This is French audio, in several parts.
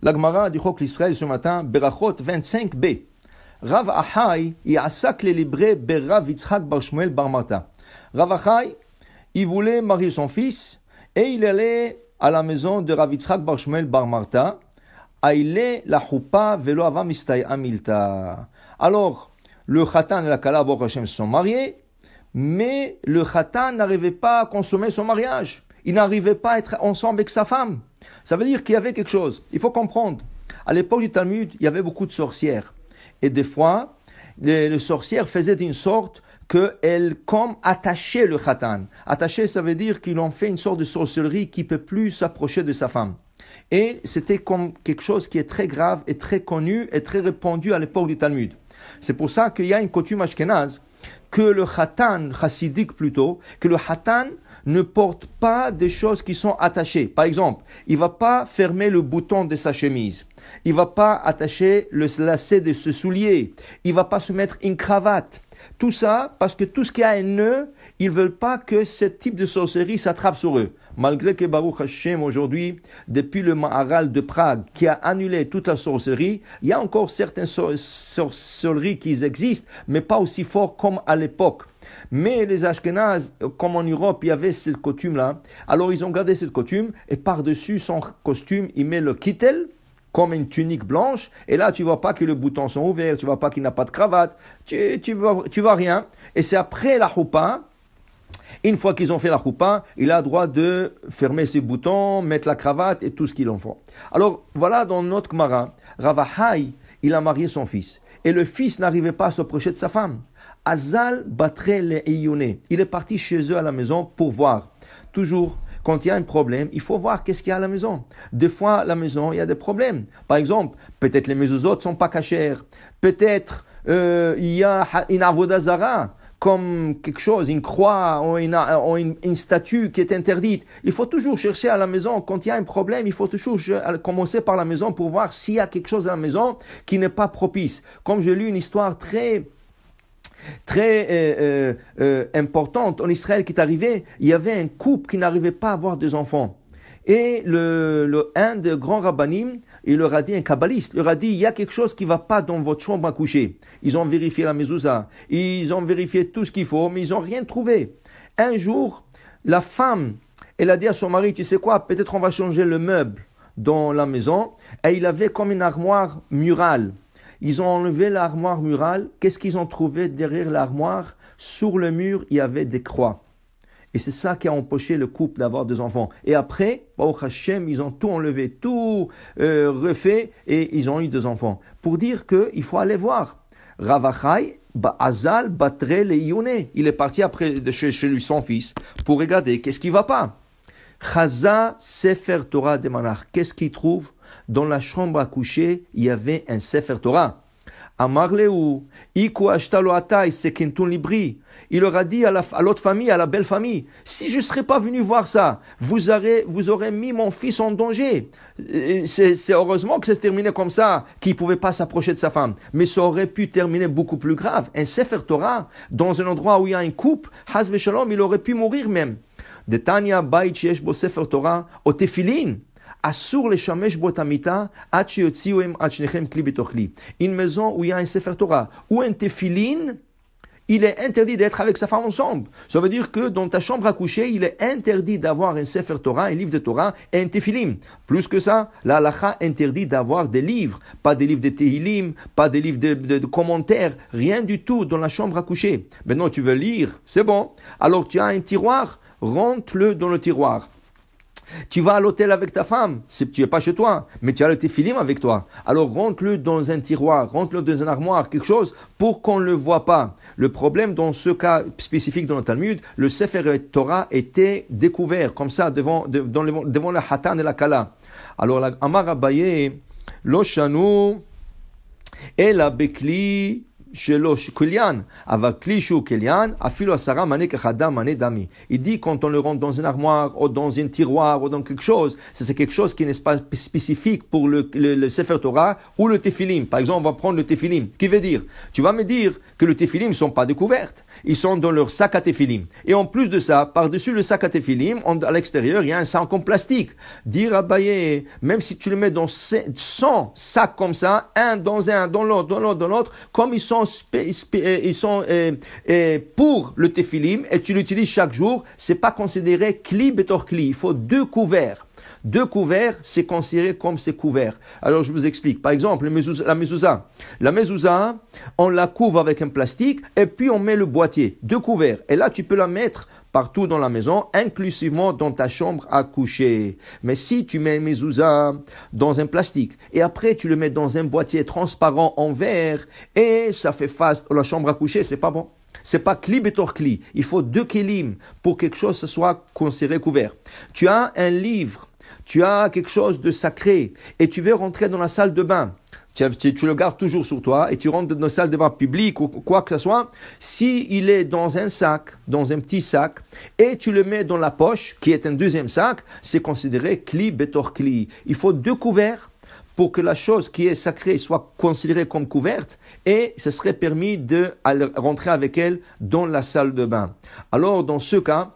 La Gemara du Chok l'Israël ce matin, Berachot 25b. Rav Achai, Yasak les librés Berav Yitzhak Bar Shmuel Bar Marta. Rav Achai, il voulait marier son fils et il allait à la maison de Rav Yitzhak Bar Shmuel Bar Marta. Aïle la choupa velo avam istay amilta. Alors, le Khatan et la Kala Baruch Hashem se sont mariés, mais le Khatan n'arrivait pas à consommer son mariage. Il n'arrivait pas à être ensemble avec sa femme. Ça veut dire qu'il y avait quelque chose. Il faut comprendre. À l'époque du Talmud, il y avait beaucoup de sorcières. Et des fois, les sorcières faisaient une sorte qu'elles comme attachaient le Khatan. Attacher, ça veut dire qu'ils ont fait une sorte de sorcellerie qui ne peut plus s'approcher de sa femme. Et c'était comme quelque chose qui est très grave et très connu et très répandu à l'époque du Talmud. C'est pour ça qu'il y a une coutume ashkénaze que le Khatan, chassidique plutôt, que le Khatan ne porte pas des choses qui sont attachées. Par exemple, il ne va pas fermer le bouton de sa chemise. Il ne va pas attacher le lacet de ce soulier. Il ne va pas se mettre une cravate. Tout ça parce que tout ce qui a un nœud, ils ne veulent pas que ce type de sorcellerie s'attrape sur eux. Malgré que Baruch Hashem aujourd'hui, depuis le Maharal de Prague, qui a annulé toute la sorcellerie, il y a encore certaines sorcelleries qui existent, mais pas aussi fort comme à l'époque. Mais les Ashkénazes, comme en Europe, il y avait cette coutume-là. Alors ils ont gardé cette coutume et par-dessus son costume, il met le kittel, comme une tunique blanche, et là tu vois pas que les boutons sont ouverts, tu vois pas qu'il n'a pas de cravate, tu vois rien. Et c'est après la choupa, une fois qu'ils ont fait la choupa, il a le droit de fermer ses boutons, mettre la cravate et tout ce qu'il en faut. Alors voilà dans notre Gemara, Rav Achai, il a marié son fils, et le fils n'arrivait pas à s'approcher de sa femme. Azal batre le eyone. Il est parti chez eux à la maison pour voir. Toujours, quand il y a un problème, il faut voir qu'est-ce qu'il y a à la maison. Des fois, à la maison, il y a des problèmes. Par exemple, peut-être les mezuzot ne sont pas cachères. Peut-être il y a une avoda zara, comme quelque chose, une croix ou une statue qui est interdite. Il faut toujours chercher à la maison. Quand il y a un problème, il faut toujours commencer par la maison pour voir s'il y a quelque chose à la maison qui n'est pas propice. Comme j'ai lu une histoire très importante en Israël qui est arrivée, il y avait un couple qui n'arrivait pas à avoir des enfants. Et un des grands rabbanim, il leur a dit, un kabbaliste, il leur a dit, il y a quelque chose qui ne va pas dans votre chambre à coucher. Ils ont vérifié la mezouza, ils ont vérifié tout ce qu'il faut, mais ils n'ont rien trouvé. Un jour, la femme, elle a dit à son mari, tu sais quoi, peut-être on va changer le meuble dans la maison. Et il avait comme une armoire murale. Ils ont enlevé l'armoire murale. Qu'est-ce qu'ils ont trouvé derrière l'armoire? Sur le mur, il y avait des croix. Et c'est ça qui a empêché le couple d'avoir des enfants. Et après, Baruch Hashem, ils ont tout enlevé, tout refait, et ils ont eu des enfants. Pour dire qu'il faut aller voir. Rav Achai, Azal, Batre, le Yone. Il est parti après de chez lui, son fils, pour regarder qu'est-ce qui ne va pas. Chaza Sefer Torah de Manach. Qu'est-ce qu'il trouve? Dans la chambre à coucher, il y avait un Sefer Torah. Amarleu, Iku Ashtalo Atai, Sekentun Libri. Il leur a dit à l'autre famille, à la belle famille, si je ne serais pas venu voir ça, vous aurez mis mon fils en danger. C'est heureusement que ça se terminait comme ça, qu'il ne pouvait pas s'approcher de sa femme. Mais ça aurait pu terminer beaucoup plus grave. Un Sefer Torah, dans un endroit où il y a un couple, Haz Veshalom, il aurait pu mourir même. De Tanya Bait Sheyesh Bo Sefer Torah, au Tefilin. Assur le shamesh botamita, achiyotziuem achnechem kli betochli. Une maison où il y a un Sefer Torah ou un tefilin, il est interdit d'être avec sa femme ensemble. Ça veut dire que dans ta chambre à coucher, il est interdit d'avoir un Sefer Torah, un livre de Torah et un tefilin. Plus que ça, la halakha interdit d'avoir des livres, pas des livres de Tehilim, pas des livres de commentaires, rien du tout dans la chambre à coucher. Maintenant, tu veux lire, c'est bon. Alors tu as un tiroir, rentre-le dans le tiroir. Tu vas à l'hôtel avec ta femme, tu n'es pas chez toi, mais tu as le tefilin avec toi. Alors rentre-le dans un tiroir, rentre-le dans un armoire, quelque chose pour qu'on ne le voit pas. Le problème dans ce cas spécifique dans le Talmud, le Sefer Torah était découvert comme ça devant la Hatan et la Kala. Alors Amar Abaye, Lo Shanu, Ela Bekli shelo kulyan, ava klishu kelyan, afilo asara mane kachada mane dami. Il dit quand on le rentre dans une armoire ou dans un tiroir ou dans quelque chose, c'est quelque chose qui n'est pas spécifique pour le Sefer Torah ou le Tephilim. Par exemple, on va prendre le Tephilim. Qui veut dire? Tu vas me dire que le Tephilim ne sont pas découvertes. Ils sont dans leur sac à Tephilim. Et en plus de ça, par-dessus le sac à Tephilim, à l'extérieur, il y a un sac en plastique. Dire Abaye, même si tu le mets dans 100 sacs comme ça, un dans l'autre, dans l'autre, comme ils sont pour le Tephilim et tu l'utilises chaque jour, c'est pas considéré kli betor kli. Il faut 2 couverts. 2 couverts, c'est considéré comme c'est couvert. Alors, je vous explique. Par exemple, la mezouza. La mezouza, on la couvre avec un plastique et puis on met le boîtier. 2 couverts. Et là, tu peux la mettre partout dans la maison, inclusivement dans ta chambre à coucher. Mais si tu mets une mezouza dans un plastique et après tu le mets dans un boîtier transparent en verre et ça fait face à la chambre à coucher, c'est pas bon. C'est pas kli betor kli. Il faut 2 kelim pour que quelque chose soit considéré couvert. Tu as un livre, tu as quelque chose de sacré et tu veux rentrer dans la salle de bain. Tu le gardes toujours sur toi et tu rentres dans une salle de bain publique ou quoi que ce soit. Si il est dans un sac, dans un petit sac, et tu le mets dans la poche, qui est un deuxième sac, c'est considéré kli betor kli. Il faut 2 couverts pour que la chose qui est sacrée soit considérée comme couverte et ce serait permis de rentrer avec elle dans la salle de bain. Alors, dans ce cas,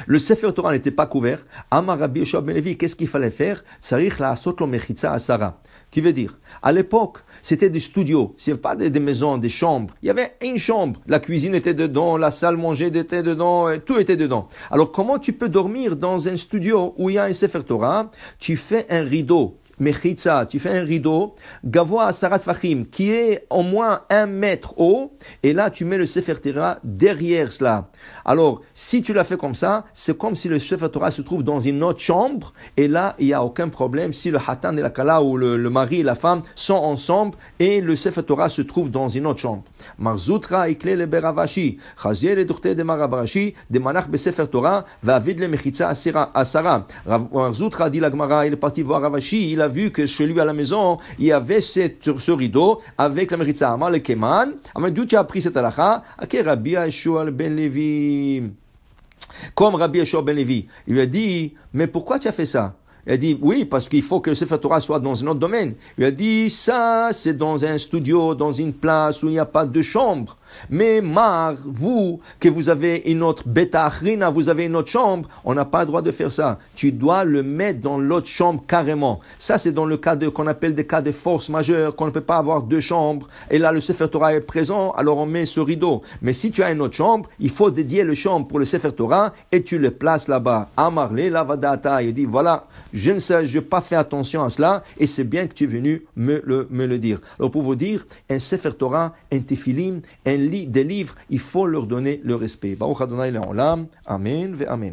le Sefer Torah n'était pas couvert. Amar Rabbi Yoshua ben Levi, qu'est-ce qu'il fallait faire? Sarich la'asot lo mechitza asara. Qui veut dire, à l'époque, c'était des studios, il n'y avait pas des maisons, des chambres. Il y avait une chambre, la cuisine était dedans, la salle manger était dedans, tout était dedans. Alors, comment tu peux dormir dans un studio où il y a un Sefer Torah? Tu fais un rideau. Mechitza, tu fais un rideau, gavoa asarat fachim, qui est au moins 1 mètre haut, et là tu mets le Sefer Torah derrière cela. Alors, si tu l'as fait comme ça, c'est comme si le Sefer Torah se trouve dans une autre chambre, et là, il n'y a aucun problème si le Hatan et la Kala, ou le mari et la femme sont ensemble, et le Sefer Torah se trouve dans une autre chambre. Marzutra ikle le beravashi, chazier le dourte de marabarashi, de manach be Sefer Torah, va vid le mechitza asara. Marzutra dit la Gemara, il est parti voir Ravashi, il a vu que chez lui à la maison, il y avait ce rideau avec la mechitza. Amar le keman, d'où tu as appris cette halakha? Ake Rabbi Yoshua ben Levi. Comme Rabbi Yoshua ben Levi. Il lui a dit, mais pourquoi tu as fait ça? Il a dit, oui, parce qu'il faut que le Sefer Torah soit dans un autre domaine. Il a dit, ça, c'est dans un studio, dans une place où il n'y a pas de chambre. Mais vous, que vous avez une autre beta achrina, vous avez une autre chambre, on n'a pas le droit de faire ça. Tu dois le mettre dans l'autre chambre carrément. Ça, c'est dans le cas qu'on appelle des cas de force majeure, qu'on ne peut pas avoir 2 chambres. Et là, le Sefer Torah est présent, alors on met ce rideau. Mais si tu as une autre chambre, il faut dédier le chambre pour le Sefer Torah et tu le places là-bas. Amarle lavadata. Il dit, voilà, je n'ai pas fait attention à cela et c'est bien que tu es venu me le dire. Alors pour vous dire, un Sefer Torah, un Tephilim, des livres, il faut leur donner le respect. Baruch Adonai Le'olam. Amen ve Amen.